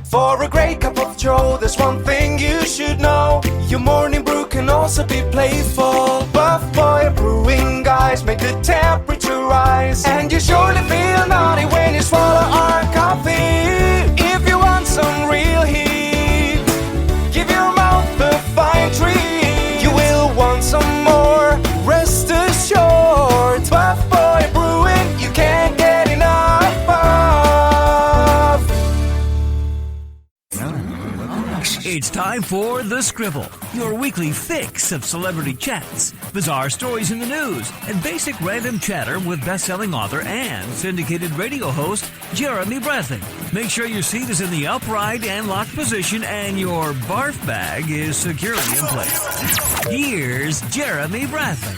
For a great cup of joe, there's one thing you should know. Your morning brew can also be playful. Buff Boy Brewing guys make the temperature rise, and you surely feel naughty when you swallow our coffee. If you want some real heat, give your mouth a fine treat. You will want some more, rest assured. Buff Boy Brewing, you can't get enough of. It's time for The Scribble, your weekly fix of celebrity chats, bizarre stories in the news, and basic random chatter with best-selling author and syndicated radio host Jeremy Bradley. Make sure your seat is in the upright and locked position and your barf bag is securely in place. Here's Jeremy Bradley.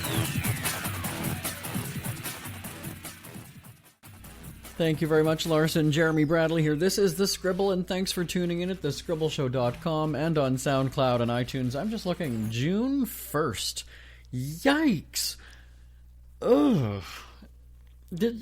Thank you very much, Larson. Jeremy Bradley here. This is The Scribble, and thanks for tuning in at thescribbleshow.com and on SoundCloud and iTunes. I'm just looking, June 1st. Yikes. Ugh.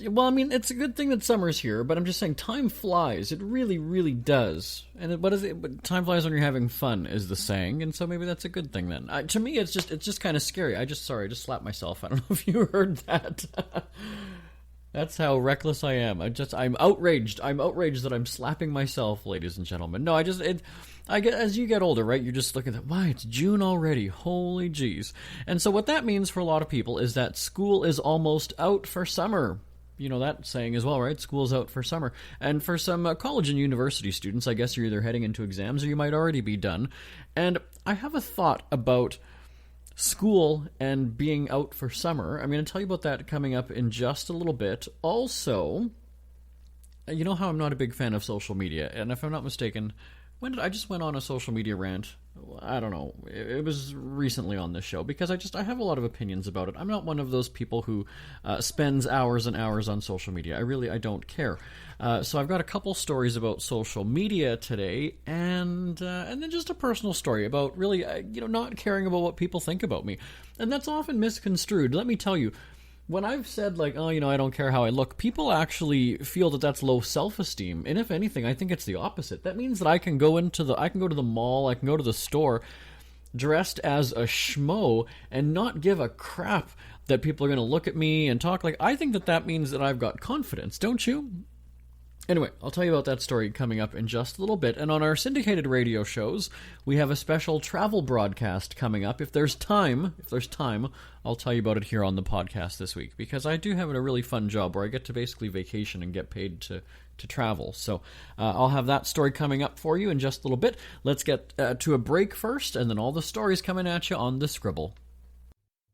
Well, I mean, it's a good thing that summer's here, but I'm just saying time flies. It really, really does. And what is it? But time flies when you're having fun, is the saying, and so maybe that's a good thing then. To me, it's just kind of scary. I just slapped myself. I don't know if you heard that. That's how reckless I am. I'm outraged. I'm outraged that I'm slapping myself, ladies and gentlemen. No, as you get older, right, you're just looking at, why, it's June already. Holy jeez. And so what that means for a lot of people is that school is almost out for summer. You know that saying as well, right? School's out for summer. And for some college and university students, I guess you're either heading into exams or you might already be done. And I have a thought about school and being out for summer. I'm going to tell you about that coming up in just a little bit. Also, you know how I'm not a big fan of social media, and if I'm not mistaken, I just went on a social media rant? I don't know. It was recently on this show because I have a lot of opinions about it. I'm not one of those people who spends hours and hours on social media. I don't care. So I've got a couple stories about social media today, and then just a personal story about really, not caring about what people think about me. And that's often misconstrued. Let me tell you, when I've said, I don't care how I look, people actually feel that that's low self-esteem. And if anything, I think it's the opposite. That means that I can go to the mall, I can go to the store dressed as a schmo and not give a crap that people are going to look at me and talk. I think that means that I've got confidence, don't you? Anyway, I'll tell you about that story coming up in just a little bit. And on our syndicated radio shows, we have a special travel broadcast coming up. If there's time, I'll tell you about it here on the podcast this week, because I do have a really fun job where I get to basically vacation and get paid to travel. So I'll have that story coming up for you in just a little bit. Let's get to a break first, and then all the stories coming at you on The Scribble.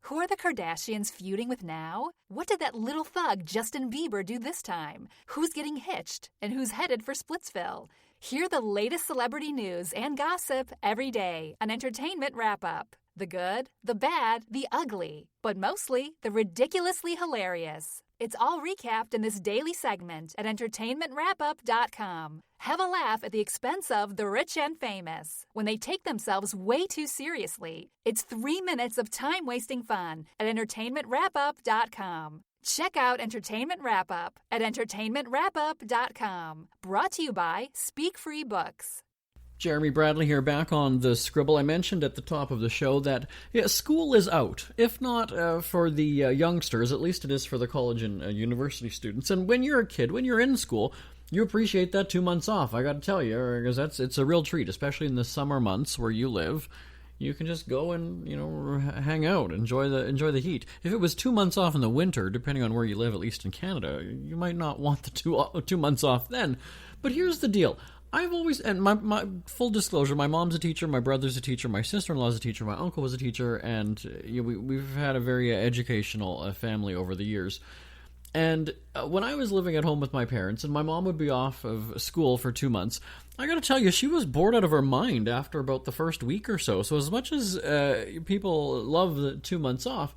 Who are the Kardashians feuding with now? What did that little thug Justin Bieber do this time? Who's getting hitched? And who's headed for Splitsville? Hear the latest celebrity news and gossip every day on Entertainment Wrap-Up. The good, the bad, the ugly, but mostly the ridiculously hilarious. It's all recapped in this daily segment at entertainmentwrapup.com. Have a laugh at the expense of the rich and famous when they take themselves way too seriously. It's 3 minutes of time-wasting fun at entertainmentwrapup.com. Check out Entertainment Wrap-Up at entertainmentwrapup.com. Brought to you by Speak Free Books. Jeremy Bradley here, back on The Scribble. I mentioned at the top of the show that school is out. If not for the youngsters, at least it is for the college and university students. And when you're a kid, when you're in school, you appreciate that 2 months off, I got to tell you, because it's a real treat, especially in the summer months where you live. You can just go and, hang out, enjoy the heat. If it was 2 months off in the winter, depending on where you live, at least in Canada, you might not want the 2 months off then. But here's the deal. I've always, and my full disclosure, my mom's a teacher, my brother's a teacher, my sister-in-law's a teacher, my uncle was a teacher, and we've had a very educational family over the years. And when I was living at home with my parents, and my mom would be off of school for 2 months, I gotta tell you, she was bored out of her mind after about the first week or so. So as much as people love the 2 months off,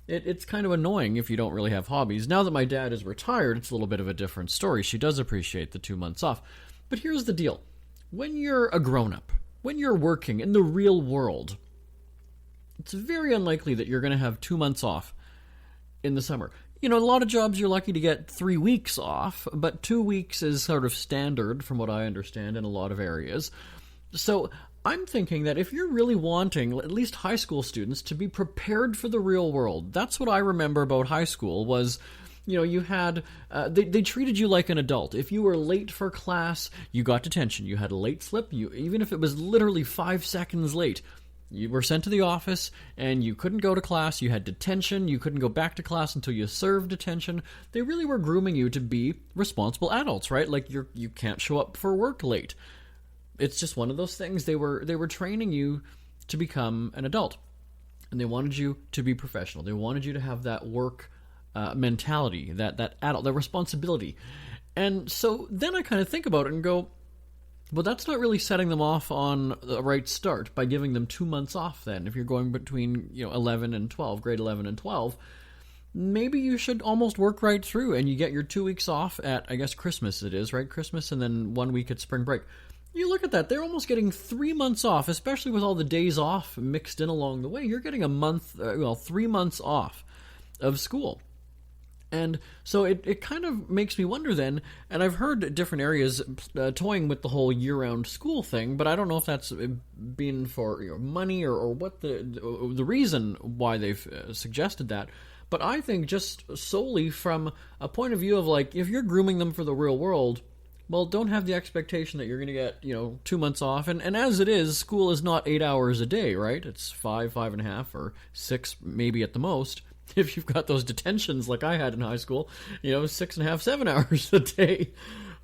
it's kind of annoying if you don't really have hobbies. Now that my dad is retired, it's a little bit of a different story. She does appreciate the 2 months off. But here's the deal. When you're a grown-up, when you're working in the real world, it's very unlikely that you're going to have 2 months off in the summer. a lot of jobs you're lucky to get 3 weeks off, but 2 weeks is sort of standard from what I understand in a lot of areas. So I'm thinking that if you're really wanting, at least high school students, to be prepared for the real world, that's what I remember about high school was, you had, they treated you like an adult. If you were late for class, you got detention. You had a late slip, even if it was literally 5 seconds late, you were sent to the office and you couldn't go to class. You had detention. You couldn't go back to class until you served detention. They really were grooming you to be responsible adults, right? Like you can't show up for work late. It's just one of those things. They were training you to become an adult, and they wanted you to be professional. They wanted you to have that work mentality, that adult, that responsibility. And so then I kind of think about it and go, well, that's not really setting them off on the right start by giving them 2 months off then. If you're going between 11 and 12, grade 11 and 12, maybe you should almost work right through and you get your 2 weeks off at, I guess, Christmas it is, right? Christmas, and then 1 week at spring break. You look at that, they're almost getting 3 months off, especially with all the days off mixed in along the way. You're getting 3 months off of school. And so it kind of makes me wonder then, and I've heard different areas toying with the whole year-round school thing, but I don't know if that's been for money or what the reason why they've suggested that. But I think just solely from a point of view of like, if you're grooming them for the real world, well, don't have the expectation that you're going to get, 2 months off. And as it is, school is not 8 hours a day, right? It's 5.5, or 6 maybe at the most. If you've got those detentions like I had in high school, 6.5, 7 hours a day.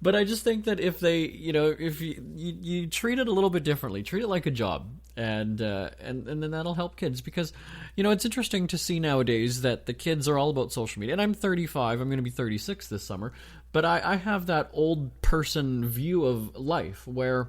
But I just think that if they, if you treat it a little bit differently, treat it like a job, and then that'll help kids. Because, it's interesting to see nowadays that the kids are all about social media. And I'm 35, I'm going to be 36 this summer. But I have that old person view of life where,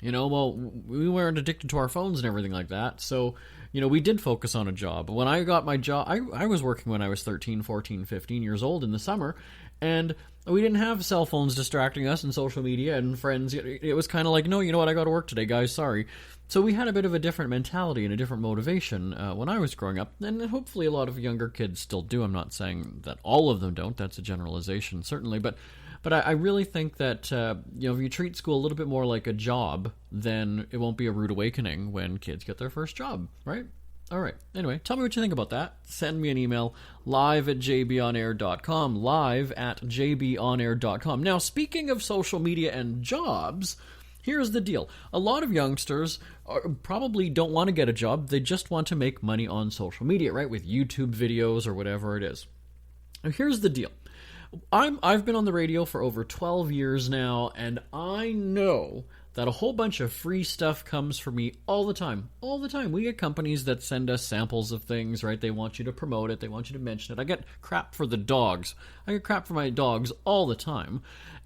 we weren't addicted to our phones and everything like that. So, we did focus on a job. When I got my job, I was working when I was 13, 14, 15 years old in the summer. And we didn't have cell phones distracting us and social media and friends. It was kind of like, no, you know what, I got to work today, guys, sorry. So we had a bit of a different mentality and a different motivation when I was growing up. And hopefully a lot of younger kids still do. I'm not saying that all of them don't. That's a generalization, certainly. But I really think that, if you treat school a little bit more like a job, then it won't be a rude awakening when kids get their first job, right? All right. Anyway, tell me what you think about that. Send me an email, live@jbonair.com, live@jbonair.com. Now, speaking of social media and jobs, here's the deal. A lot of youngsters probably don't want to get a job. They just want to make money on social media, right? With YouTube videos or whatever it is. Now, here's the deal. I've been on the radio for over 12 years now, and I know that a whole bunch of free stuff comes from me all the time. All the time. We get companies that send us samples of things, right? They want you to promote it. They want you to mention it. I get crap for the dogs. I get crap for my dogs all the time.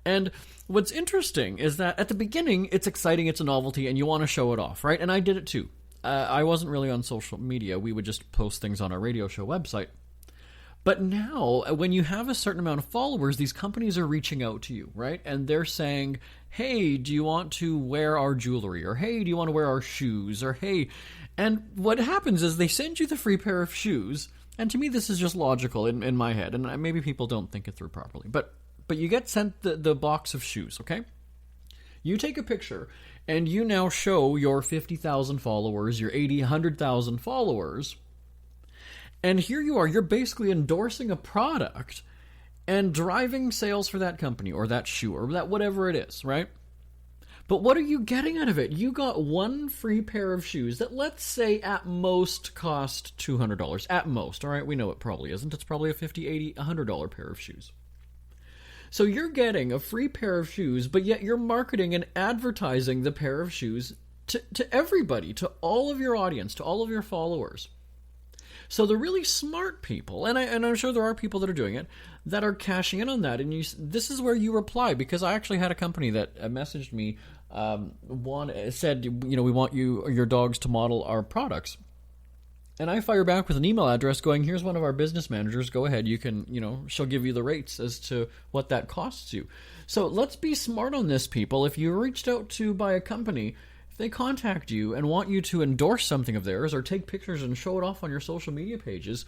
And what's interesting is that at the beginning, it's exciting, it's a novelty, and you want to show it off, right? And I did it too. I wasn't really on social media. We would just post things on our radio show website. But now, when you have a certain amount of followers, these companies are reaching out to you, right? And they're saying, hey, do you want to wear our jewelry? Or, hey, do you want to wear our shoes? Or, hey. And what happens is they send you the free pair of shoes. And to me, this is just logical in my head. And maybe people don't think it through properly. But you get sent the box of shoes, okay? You take a picture, and you now show your 50,000 followers, your 80, 100,000 followers. And here you are, you're basically endorsing a product and driving sales for that company or that shoe or that whatever it is, right? But what are you getting out of it? You got one free pair of shoes that, let's say, at most cost $200. At most, all right? We know it probably isn't. It's probably a $50, $80, $100 pair of shoes. So you're getting a free pair of shoes, but yet you're marketing and advertising the pair of shoes to everybody, to all of your audience, to all of your followers. So the really smart people, and I'm sure there are people that are doing it, that are cashing in on that. And this is where you reply, because I actually had a company that messaged me, said, we want your dogs to model our products. And I fire back with an email address going, here's one of our business managers, go ahead, you can, she'll give you the rates as to what that costs you. So let's be smart on this, people. If you're reached out to by a company, if they contact you and want you to endorse something of theirs or take pictures and show it off on your social media pages,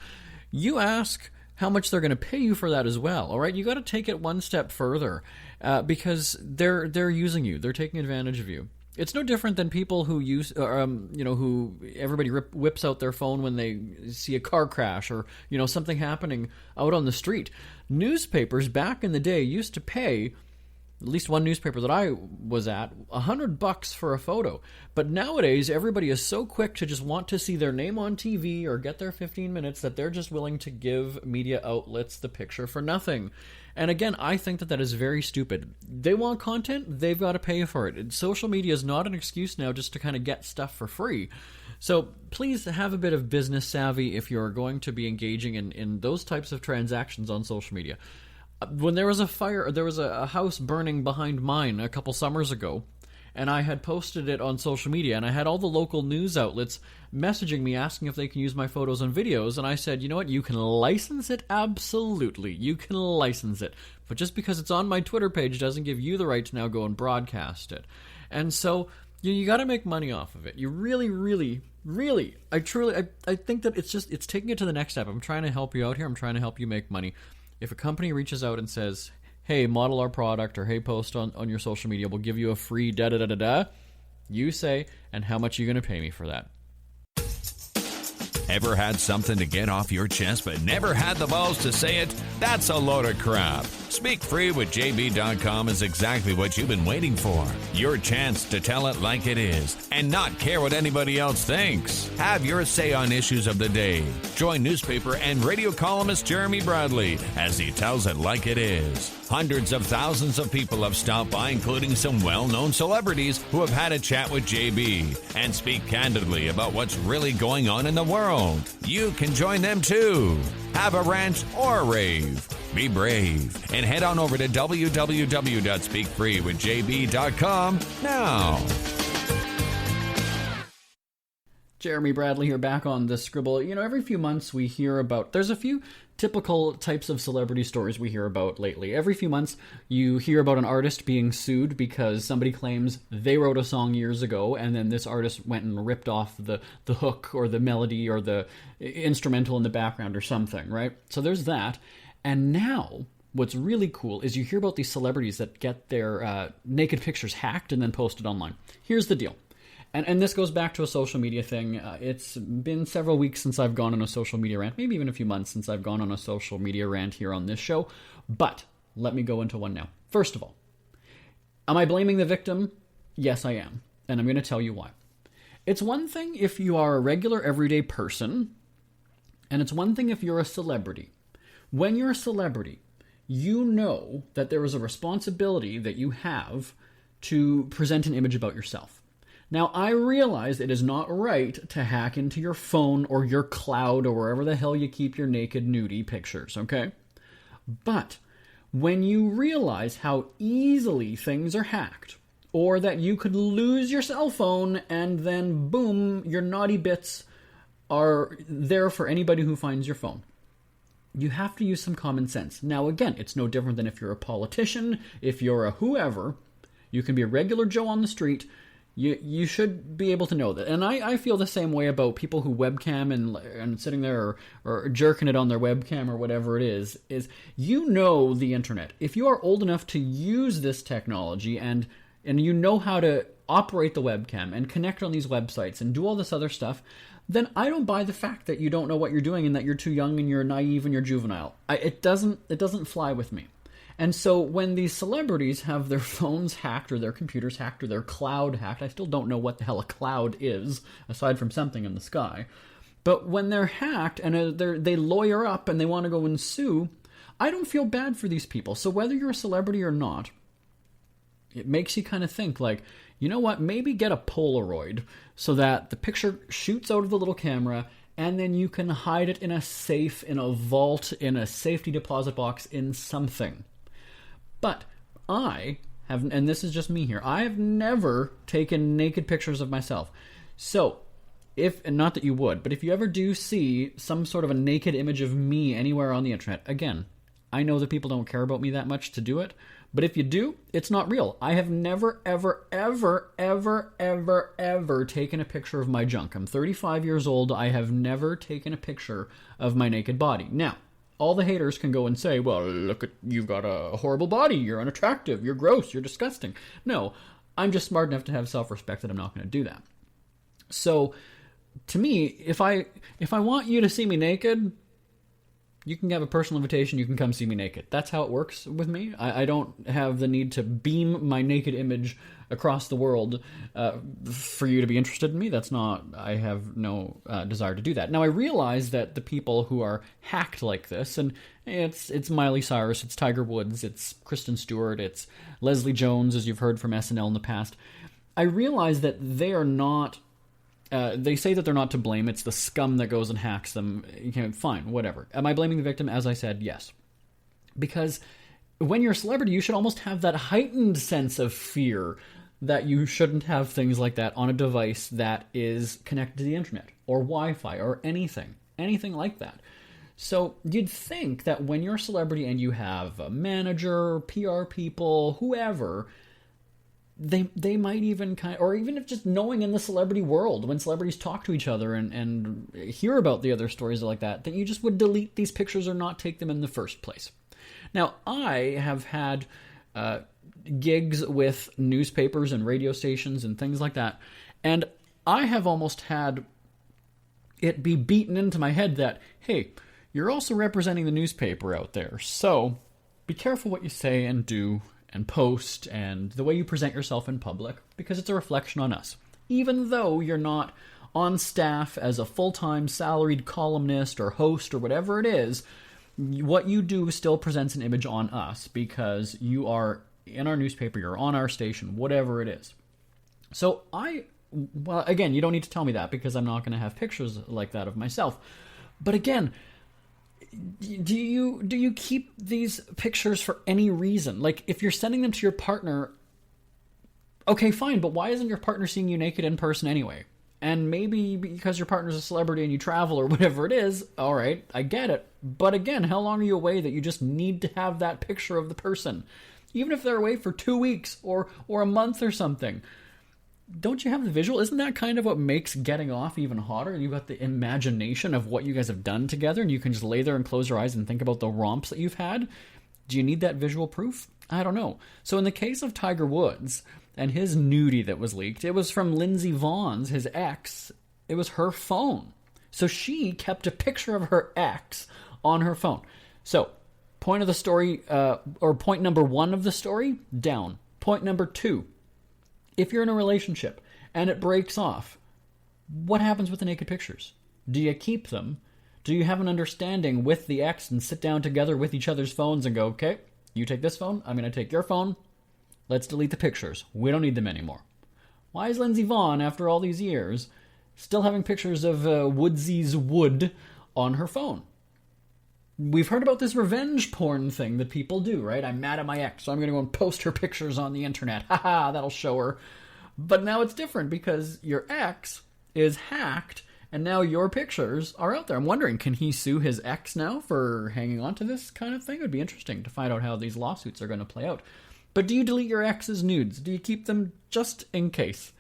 you ask how much they're going to pay you for that as well. All right, you got to take it one step further because they're using you. They're taking advantage of you. It's no different than people who who everybody whips out their phone when they see a car crash or, something happening out on the street. Newspapers back in the day used to pay, at least one newspaper that I was at, $100 for a photo. But nowadays, everybody is so quick to just want to see their name on TV or get their 15 minutes that they're just willing to give media outlets the picture for nothing. And again, I think that is very stupid. They want content, they've got to pay for it. Social media is not an excuse now just to kind of get stuff for free. So please have a bit of business savvy if you're going to be engaging in those types of transactions on social media. When there was a fire, there was a house burning behind mine a couple summers ago, and I had posted it on social media, and I had all the local news outlets messaging me asking if they can use my photos and videos, and I said, you know what, you can license it, absolutely, you can license it, but just because it's on my Twitter page doesn't give you the right to now go and broadcast it. And so, you got to make money off of it. You really, I think that it's taking it to the next step. I'm trying to help you out here, I'm trying to help you make money. If a company reaches out and says, hey, model our product, or hey, post on your social media, we'll give you a free da-da-da-da-da, you say, and how much are you going to pay me for that? Ever had something to get off your chest but never had the balls to say it? That's a load of crap. Speak Free with JB.com is exactly what you've been waiting for. Your chance to tell it like it is and not care what anybody else thinks. Have your say on issues of the day. Join newspaper and radio columnist Jeremy Bradley as he tells it like it is. Hundreds of thousands of people have stopped by, including some well-known celebrities who have had a chat with JB and speak candidly about what's really going on in the world. You can join them too. Have a rant or a rave. Be brave and head on over to www.speakfreewithjb.com now. Jeremy Bradley here, back on the Scribble. Every few months we hear about, there's a few typical types of celebrity stories we hear about lately. Every few months you hear about an artist being sued because somebody claims they wrote a song years ago and then this artist went and ripped off the hook or the melody or the instrumental in the background or something, right? So there's that. And now, what's really cool is you hear about these celebrities that get their naked pictures hacked and then posted online. Here's the deal. And this goes back to a social media thing. It's been several weeks since I've gone on a social media rant, maybe even a few months since I've gone on a social media rant here on this show. But let me go into one now. First of all, am I blaming the victim? Yes, I am. And I'm going to tell you why. It's one thing if you are a regular everyday person, and it's one thing if you're a celebrity. When you're a celebrity, you know that there is a responsibility that you have to present an image about yourself. Now, I realize it is not right to hack into your phone or your cloud or wherever the hell you keep your naked nudie pictures, okay? But when you realize how easily things are hacked, or that you could lose your cell phone and then boom, your naughty bits are there for anybody who finds your phone, you have to use some common sense. Now, again, it's no different than if you're a politician, if you're a whoever, you can be a regular Joe on the street. You should be able to know that. And I feel the same way about people who webcam and sitting there or jerking it on their webcam or whatever it is you know the internet. If you are old enough to use this technology and you know how to operate the webcam and connect on these websites and do all this other stuff, then I don't buy the fact that you don't know what you're doing and that you're too young and you're naive and you're juvenile. It doesn't fly with me. And so when these celebrities have their phones hacked or their computers hacked or their cloud hacked, I still don't know what the hell a cloud is, aside from something in the sky. But when they're hacked and they lawyer up and they want to go and sue, I don't feel bad for these people. So whether you're a celebrity or not, it makes you kind of think like, you know what, maybe get a Polaroid so that the picture shoots out of the little camera and then you can hide it in a safe, in a vault, in a safety deposit box, in something. But I have, and this is just me here, I have never taken naked pictures of myself. So, and not that you would, but if you ever do see some sort of a naked image of me anywhere on the internet, again, I know that people don't care about me that much to do it, but if you do, it's not real. I have never, ever, ever, ever, ever, ever taken a picture of my junk. I'm 35 years old. I have never taken a picture of my naked body. Now, all the haters can go and say, well, look, you've got a horrible body, you're unattractive, you're gross, you're disgusting. No, I'm just smart enough to have self-respect that I'm not going to do that. So, to me, if I want you to see me naked, you can have a personal invitation, you can come see me naked. That's how it works with me. I don't have the need to beam my naked image across the world for you to be interested in me. I have no desire to do that. Now, I realize that the people who are hacked like this, and it's Miley Cyrus, it's Tiger Woods, it's Kristen Stewart, it's Leslie Jones, as you've heard from SNL in the past, I realize that they are not... they say that they're not to blame. It's the scum that goes and hacks them. Okay, fine, whatever. Am I blaming the victim? As I said, yes. Because when you're a celebrity, you should almost have that heightened sense of fear that you shouldn't have things like that on a device that is connected to the internet or Wi-Fi or anything like that. So you'd think that when you're a celebrity and you have a manager, PR people, whoever... They might even or even if just knowing in the celebrity world, when celebrities talk to each other and hear about the other stories like that you just would delete these pictures or not take them in the first place. Now, I have had gigs with newspapers and radio stations and things like that, and I have almost had it be beaten into my head that, hey, you're also representing the newspaper out there, so be careful what you say and do and post, and the way you present yourself in public, because it's a reflection on us. Even though you're not on staff as a full-time salaried columnist or host or whatever it is, what you do still presents an image on us, because you are in our newspaper, you're on our station, whatever it is. So well, again, you don't need to tell me that, because I'm not going to have pictures like that of myself. But again... Do you keep these pictures for any reason? Like, if you're sending them to your partner, okay, fine, but why isn't your partner seeing you naked in person anyway? And maybe because your partner's a celebrity and you travel or whatever it is, all right, I get it. But again, how long are you away that you just need to have that picture of the person? Even if they're away for 2 weeks or a month or something. Don't you have the visual? Isn't that kind of what makes getting off even hotter? You've got the imagination of what you guys have done together, and you can just lay there and close your eyes and think about the romps that you've had. Do you need that visual proof? I don't know. So in the case of Tiger Woods and his nudie that was leaked, it was from Lindsey Vonn's, his ex. It was her phone. So she kept a picture of her ex on her phone. So, point of the story, or point number 1 of the story, down. Point number 2. If you're in a relationship and it breaks off, what happens with the naked pictures? Do you keep them? Do you have an understanding with the ex and sit down together with each other's phones and go, okay, you take this phone, I'm going to take your phone, let's delete the pictures. We don't need them anymore. Why is Lindsey Vonn, after all these years, still having pictures of Woodsy's wood on her phone? We've heard about this revenge porn thing that people do, right? I'm mad at my ex, so I'm going to go and post her pictures on the internet. Haha, that'll show her. But now it's different because your ex is hacked, and now your pictures are out there. I'm wondering, can he sue his ex now for hanging on to this kind of thing? It would be interesting to find out how these lawsuits are going to play out. But do you delete your ex's nudes? Do you keep them just in case?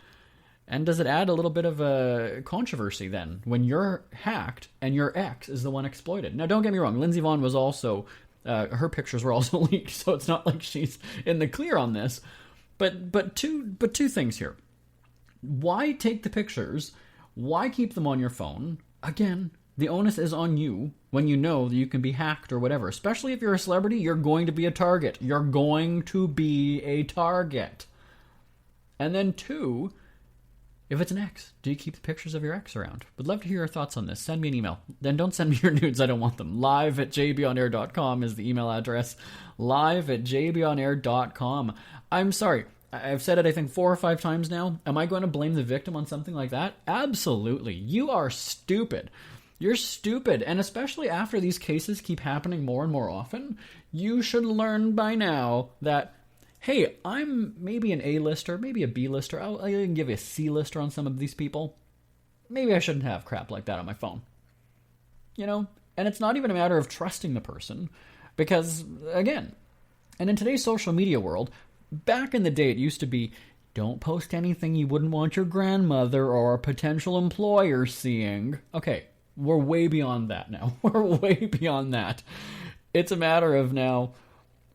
And does it add a little bit of a controversy then when you're hacked and your ex is the one exploited? Now, don't get me wrong. Lindsey Vonn was also, her pictures were also leaked, so it's not like she's in the clear on this. But two things here. Why take the pictures? Why keep them on your phone? Again, the onus is on you when you know that you can be hacked or whatever. Especially if you're a celebrity, you're going to be a target. You're going to be a target. And then 2... if it's an ex, do you keep the pictures of your ex around? Would love to hear your thoughts on this. Send me an email. Then don't send me your nudes. I don't want them. live@jbonair.com is the email address. live@jbonair.com. I'm sorry. I've said it, I think, 4 or 5 times now. Am I going to blame the victim on something like that? Absolutely. You are stupid. You're stupid. And especially after these cases keep happening more and more often, you should learn by now that, hey, I'm maybe an A-lister, maybe a B-lister. I'll even give you a C-lister on some of these people. Maybe I shouldn't have crap like that on my phone. You know? And it's not even a matter of trusting the person. Because, again, and in today's social media world, back in the day it used to be, don't post anything you wouldn't want your grandmother or a potential employer seeing. Okay, We're way beyond that now. We're way beyond that. It's a matter of now,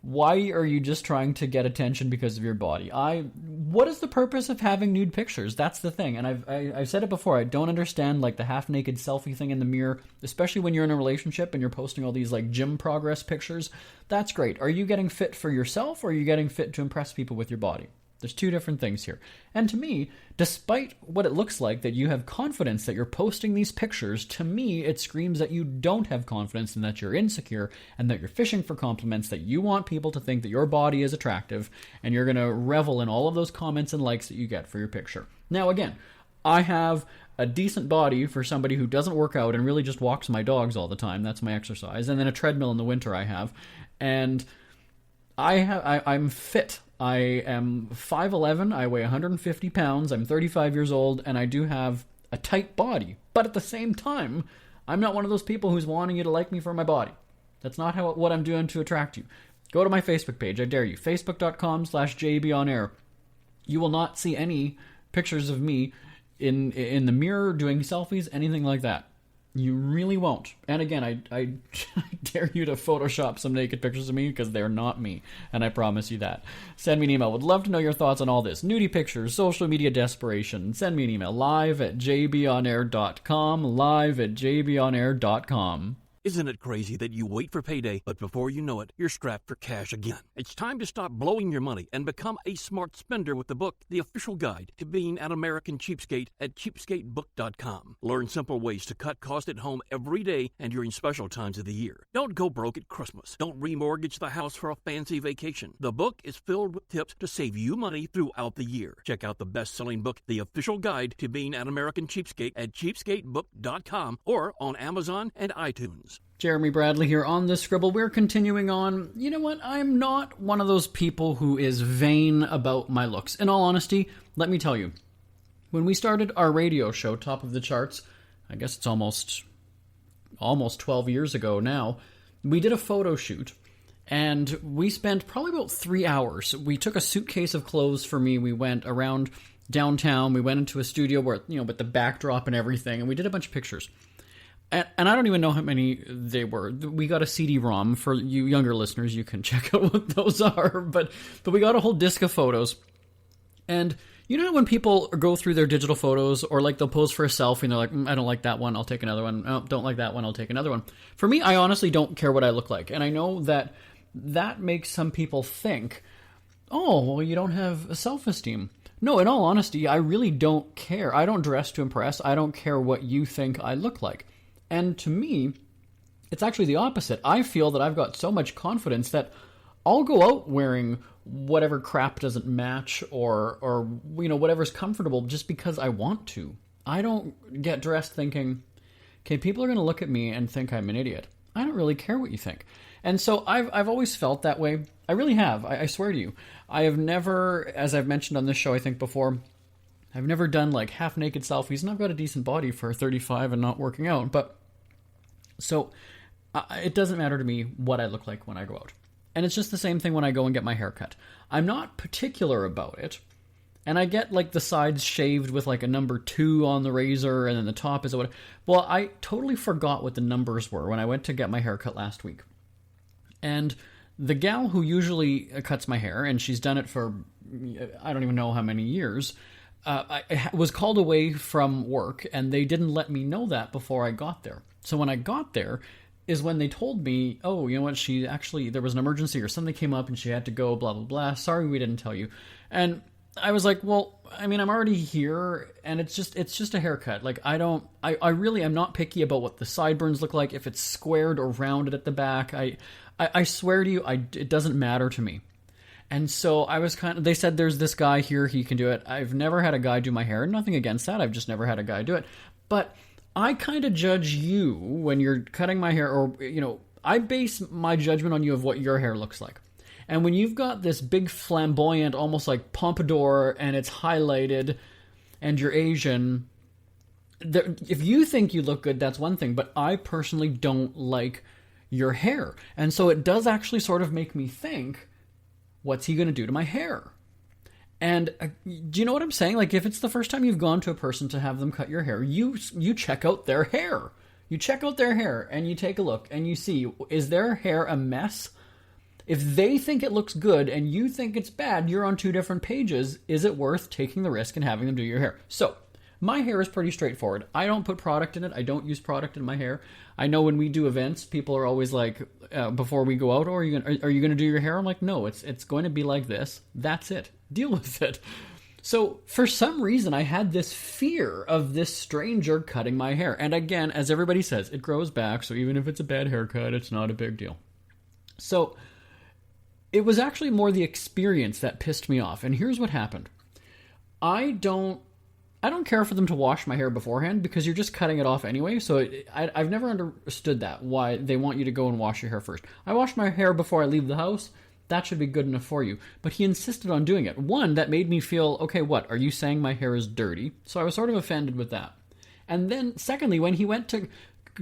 why are you just trying to get attention because of your body? What is the purpose of having nude pictures? That's the thing. And I've said it before. I don't understand like the half-naked selfie thing in the mirror, especially when you're in a relationship and you're posting all these like gym progress pictures. That's great. Are you getting fit for yourself, or are you getting fit to impress people with your body? There's two different things here. And to me, despite what it looks like that you have confidence that you're posting these pictures, to me, it screams that you don't have confidence and that you're insecure and that you're fishing for compliments, that you want people to think that your body is attractive, and you're going to revel in all of those comments and likes that you get for your picture. Now, again, I have a decent body for somebody who doesn't work out and really just walks my dogs all the time. That's my exercise. And then a treadmill in the winter I have. And I'm fit. I am 5'11", I weigh 150 pounds, I'm 35 years old, and I do have a tight body. But at the same time, I'm not one of those people who's wanting you to like me for my body. That's not what I'm doing to attract you. Go to my Facebook page, I dare you, facebook.com/jbonair. You will not see any pictures of me in the mirror doing selfies, anything like that. You really won't. And again, I dare you to Photoshop some naked pictures of me, because they're not me, and I promise you that. Send me an email. Would love to know your thoughts on all this. Nudie pictures, social media desperation. Send me an email. live@jbonair.com. live@jbonair.com. Isn't it crazy that you wait for payday, but before you know it, you're strapped for cash again? It's time to stop blowing your money and become a smart spender with the book, The Official Guide to Being an American Cheapskate, at cheapskatebook.com. Learn simple ways to cut costs at home every day and during special times of the year. Don't go broke at Christmas. Don't remortgage the house for a fancy vacation. The book is filled with tips to save you money throughout the year. Check out the best-selling book, The Official Guide to Being an American Cheapskate, at cheapskatebook.com or on Amazon and iTunes. Jeremy Bradley here on The Scribble. We're continuing on. You know what? I'm not one of those people who is vain about my looks. In all honesty, let me tell you, when we started our radio show, Top of the Charts, I guess it's almost 12 years ago now, we did a photo shoot, and we spent probably about 3 hours. We took a suitcase of clothes for me. We went around downtown. We went into a studio where, with the backdrop and everything, and we did a bunch of pictures. And I don't even know how many they were. We got a CD-ROM. For you younger listeners, you can check out what those are. But we got a whole disc of photos. And you know when people go through their digital photos, or like they'll pose for a selfie and they're like, I don't like that one, I'll take another one. Oh, don't like that one, I'll take another one. For me, I honestly don't care what I look like. And I know that makes some people think, oh, well, you don't have self-esteem. No, in all honesty, I really don't care. I don't dress to impress. I don't care what you think I look like. And to me, it's actually the opposite. I feel that I've got so much confidence that I'll go out wearing whatever crap doesn't match or whatever's comfortable just because I want to. I don't get dressed thinking, okay, people are going to look at me and think I'm an idiot. I don't really care what you think. And so I've always felt that way. I really have. I swear to you. I have never, as I've mentioned on this show, I think before, I've never done like half-naked selfies, and I've got a decent body for 35 and not working out, but so it doesn't matter to me what I look like when I go out. And it's just the same thing when I go and get my hair cut. I'm not particular about it, and I get like the sides shaved with like a number 2 on the razor, and then the top is what. Well, I totally forgot what the numbers were when I went to get my hair cut last week. And the gal who usually cuts my hair, and she's done it for I don't even know how many years, I was called away from work, and they didn't let me know that before I got there. So when I got there is when they told me, oh, you know what, there was an emergency or something came up and she had to go, blah, blah, blah. Sorry we didn't tell you. And I was like, well, I mean, I'm already here, and it's just a haircut. Like, I really am not picky about what the sideburns look like, if it's squared or rounded at the back. I swear to you, it doesn't matter to me. And so I was they said there's this guy here, he can do it. I've never had a guy do my hair, nothing against that, I've just never had a guy do it. But I kind of judge you when you're cutting my hair, or, I base my judgment on you of what your hair looks like. And when you've got this big flamboyant, almost like pompadour, and it's highlighted, and you're Asian, if you think you look good, that's one thing, but I personally don't like your hair. And so it does actually sort of make me think, what's he going to do to my hair? And do you know what I'm saying? Like, if it's the first time you've gone to a person to have them cut your hair, you check out their hair. You check out their hair and you take a look and you see, is their hair a mess? If they think it looks good and you think it's bad, you're on two different pages. Is it worth taking the risk and having them do your hair? So, my hair is pretty straightforward. I don't put product in it. I don't use product in my hair. I know when we do events, people are always like, before we go out, are you going to do your hair? I'm like, no, it's going to be like this. That's it. Deal with it. So, for some reason, I had this fear of this stranger cutting my hair. And again, as everybody says, it grows back, so even if it's a bad haircut, it's not a big deal. So, it was actually more the experience that pissed me off. And here's what happened. I don't care for them to wash my hair beforehand because you're just cutting it off anyway. So I've never understood that, why they want you to go and wash your hair first. I wash my hair before I leave the house. That should be good enough for you. But he insisted on doing it. One, that made me feel, okay, what? Are you saying my hair is dirty? So I was sort of offended with that. And then secondly, when he went to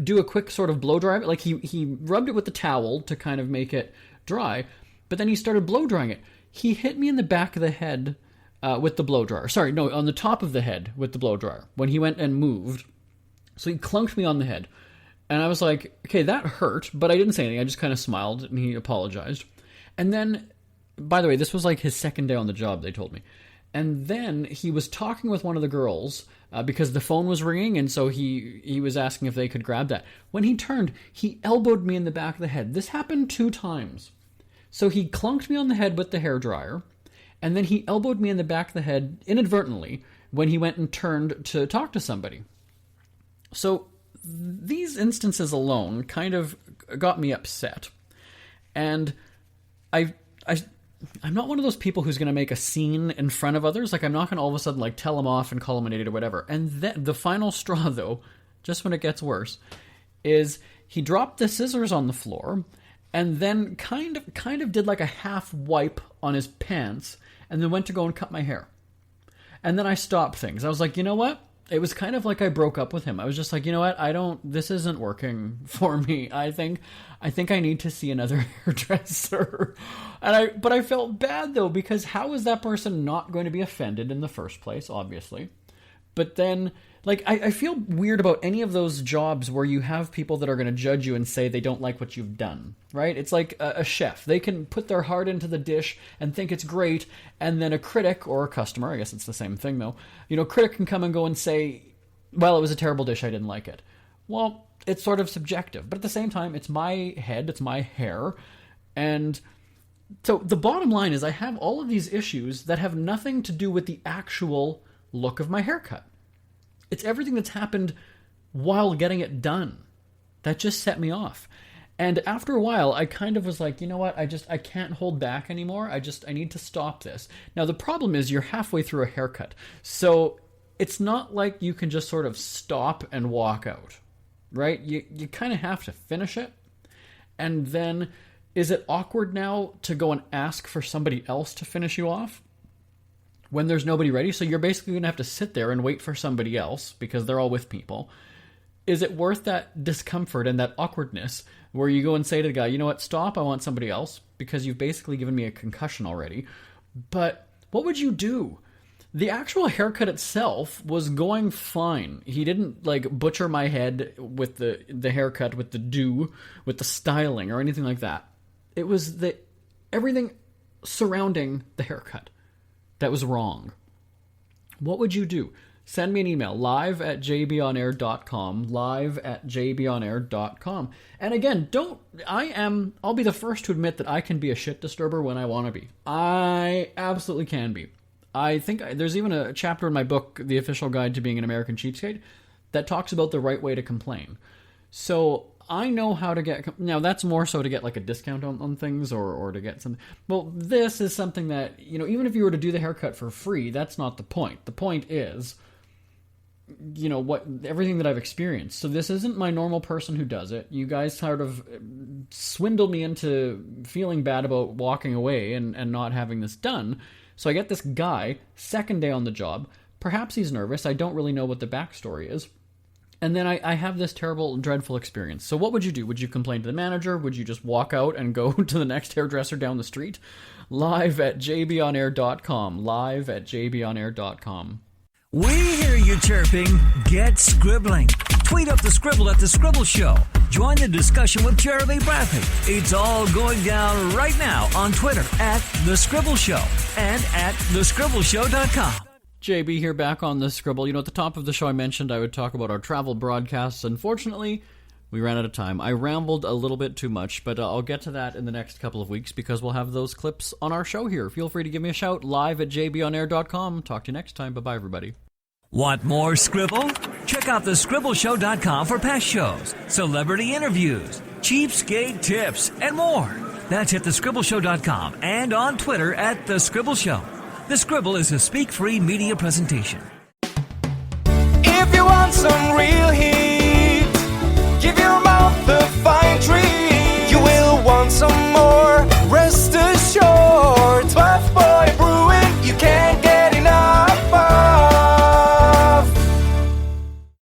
do a quick sort of blow dry, like he rubbed it with the towel to kind of make it dry, but then he started blow drying it. He hit me in the back of the head with the blow dryer. Sorry, no, on the top of the head with the blow dryer when he went and moved. So he clunked me on the head. And I was like, okay, that hurt, but I didn't say anything. I just kind of smiled and he apologized. And then, by the way, this was like his second day on the job, they told me. And then he was talking with one of the girls because the phone was ringing, and so he was asking if they could grab that. When he turned, he elbowed me in the back of the head. This happened 2 times. So he clunked me on the head with the hairdryer, and then he elbowed me in the back of the head inadvertently when he went and turned to talk to somebody. So these instances alone kind of got me upset. And I'm not one of those people who's going to make a scene in front of others. Like, I'm not going to all of a sudden, like, tell them off and call them an idiot or whatever. And then the final straw, though, just when it gets worse, is he dropped the scissors on the floor and then kind of did like a half wipe on his pants and then went to go and cut my hair. And then I stopped things. I was like, you know what? It was kind of like I broke up with him. I was just like, you know what? This isn't working for me. I think I need to see another hairdresser. But I felt bad though, because how is that person not going to be offended in the first place, obviously? But then, like, I feel weird about any of those jobs where you have people that are going to judge you and say they don't like what you've done, right? It's like a chef. They can put their heart into the dish and think it's great, and then a critic or a customer, I guess it's the same thing though, critic can come and go and say, well, it was a terrible dish, I didn't like it. Well, it's sort of subjective, but at the same time, it's my head, it's my hair, and so the bottom line is I have all of these issues that have nothing to do with the actual look of my haircut. It's everything that's happened while getting it done that just set me off. And after a while, I kind of was like, you know what? I can't hold back anymore. I need to stop this. Now, the problem is you're halfway through a haircut. So it's not like you can just sort of stop and walk out, right? You kind of have to finish it. And then is it awkward now to go and ask for somebody else to finish you off when there's nobody ready? So you're basically going to have to sit there and wait for somebody else because they're all with people. Is it worth that discomfort and that awkwardness where you go and say to the guy, you know what, stop, I want somebody else, because you've basically given me a concussion already. But what would you do? The actual haircut itself was going fine. He didn't like butcher my head with the haircut, with the styling or anything like that. It was everything surrounding the haircut that was wrong. What would you do? Send me an email, live@jbonair.com, live@jbonair.com. And again, I'll be the first to admit that I can be a shit disturber when I want to be. I absolutely can be. I think there's even a chapter in my book, The Official Guide to Being an American Cheapskate, that talks about the right way to complain. So I know how to get... Now, that's more so to get like a discount on things or to get something. Well, this is something that, even if you were to do the haircut for free, that's not the point. The point is, everything that I've experienced. So this isn't my normal person who does it. You guys sort of swindled me into feeling bad about walking away and not having this done. So I get this guy, second day on the job. Perhaps he's nervous. I don't really know what the backstory is. And then I have this terrible, dreadful experience. So what would you do? Would you complain to the manager? Would you just walk out and go to the next hairdresser down the street? Live@jbonair.com. Live@jbonair.com. We hear you chirping. Get scribbling. Tweet up the Scribble at The Scribble Show. Join the discussion with Jeremy Bradley. It's all going down right now on Twitter at The Scribble Show and at thescribbleshow.com. JB here, back on The Scribble. You know, at the top of the show I mentioned I would talk about our travel broadcasts. Unfortunately, we ran out of time. I rambled a little bit too much, but I'll get to that in the next couple of weeks because we'll have those clips on our show here. Feel free to give me a shout live at jbonair.com. Talk to you next time. Bye-bye, everybody. Want more Scribble? Check out thescribbleshow.com for past shows, celebrity interviews, cheapskate tips, and more. That's at thescribbleshow.com and on Twitter at The Scribble Show. The Scribble is a speak-free media presentation. If you want some real heat,